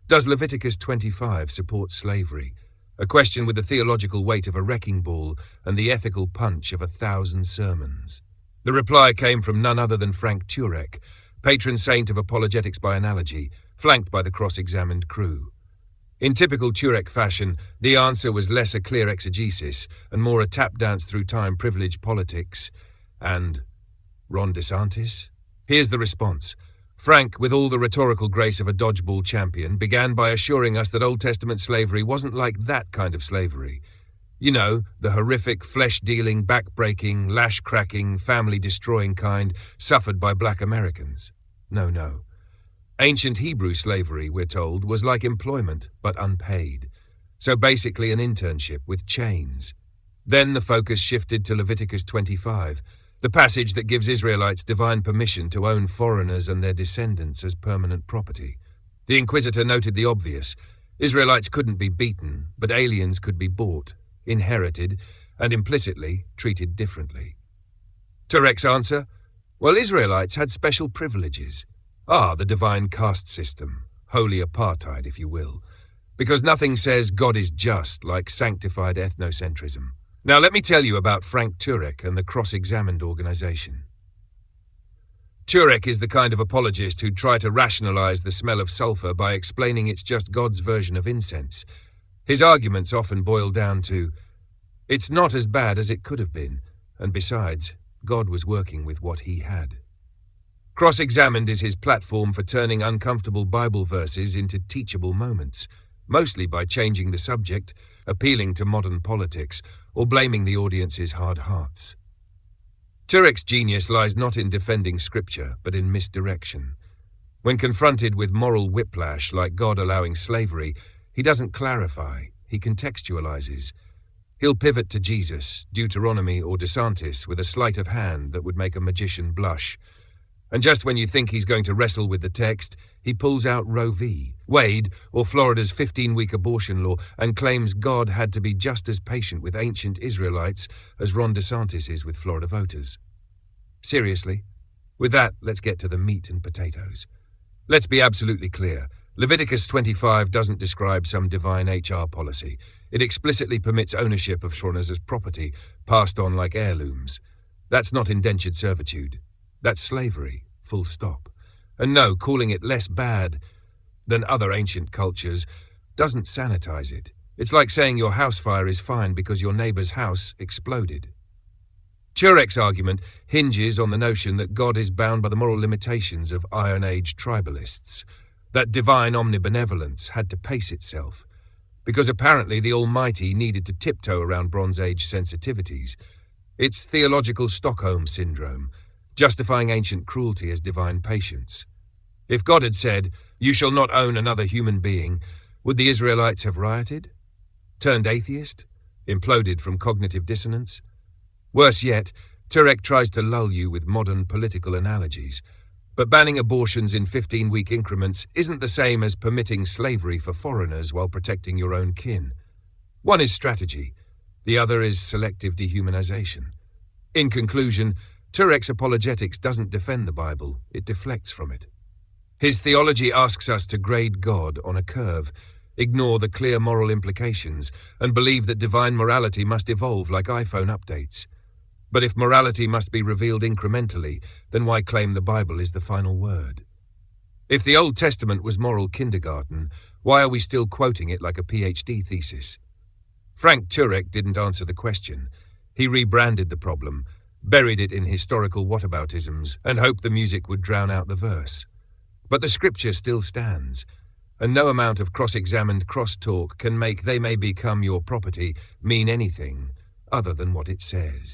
Does Leviticus 25 support slavery? A question with the theological weight of a wrecking ball and the ethical punch of 1,000 sermons. The reply came from none other than Frank Turek, patron saint of apologetics by analogy, flanked by the cross-examined crew. In typical Turek fashion, the answer was less a clear exegesis and more a tap dance through time privilege politics. And Ron DeSantis? Here's the response. Frank, with all the rhetorical grace of a dodgeball champion, began by assuring us that Old Testament slavery wasn't like that kind of slavery. You know, the horrific, flesh-dealing, back-breaking, lash-cracking, family-destroying kind suffered by black Americans. No. Ancient Hebrew slavery, we're told, was like employment, but unpaid. So basically an internship with chains. Then the focus shifted to Leviticus 25, the passage that gives Israelites divine permission to own foreigners and their descendants as permanent property. The Inquisitor noted the obvious. Israelites couldn't be beaten, but aliens could be bought, inherited, and implicitly treated differently. Turek's answer? Well, Israelites had special privileges. The divine caste system, holy apartheid, if you will. Because nothing says God is just like sanctified ethnocentrism. Now let me tell you about Frank Turek and the cross-examined organization. Turek is the kind of apologist who'd try to rationalize the smell of sulfur by explaining it's just God's version of incense. His arguments often boil down to, it's not as bad as it could have been, and besides, God was working with what he had. Cross-examined is his platform for turning uncomfortable Bible verses into teachable moments, mostly by changing the subject, appealing to modern politics, or blaming the audience's hard hearts. Turek's genius lies not in defending scripture, but in misdirection. When confronted with moral whiplash like God allowing slavery, he doesn't clarify, he contextualizes. He'll pivot to Jesus, Deuteronomy, or DeSantis with a sleight of hand that would make a magician blush. And just when you think he's going to wrestle with the text, he pulls out Roe v. Wade, or Florida's 15-week abortion law, and claims God had to be just as patient with ancient Israelites as Ron DeSantis is with Florida voters. Seriously? With that, let's get to the meat and potatoes. Let's be absolutely clear. Leviticus 25 doesn't describe some divine HR policy. It explicitly permits ownership of foreigners as property, passed on like heirlooms. That's not indentured servitude. That's slavery, full stop. And no, calling it less bad than other ancient cultures doesn't sanitize it. It's like saying your house fire is fine because your neighbor's house exploded. Turek's argument hinges on the notion that God is bound by the moral limitations of Iron Age tribalists, that divine omnibenevolence had to pace itself, because apparently the Almighty needed to tiptoe around Bronze Age sensitivities. It's theological Stockholm syndrome, justifying ancient cruelty as divine patience. If God had said, "You shall not own another human being," would the Israelites have rioted? Turned atheist? Imploded from cognitive dissonance? Worse yet, Turek tries to lull you with modern political analogies. But banning abortions in 15-week increments isn't the same as permitting slavery for foreigners while protecting your own kin. One is strategy, the other is selective dehumanization. In conclusion, Turek's apologetics doesn't defend the Bible, it deflects from it. His theology asks us to grade God on a curve, ignore the clear moral implications, and believe that divine morality must evolve like iPhone updates. But if morality must be revealed incrementally, then why claim the Bible is the final word? If the Old Testament was moral kindergarten, why are we still quoting it like a PhD thesis? Frank Turek didn't answer the question. He rebranded the problem, buried it in historical whataboutisms, and hoped the music would drown out the verse. But the scripture still stands, and no amount of cross-examined cross-talk can make "they may become your property" mean anything other than what it says.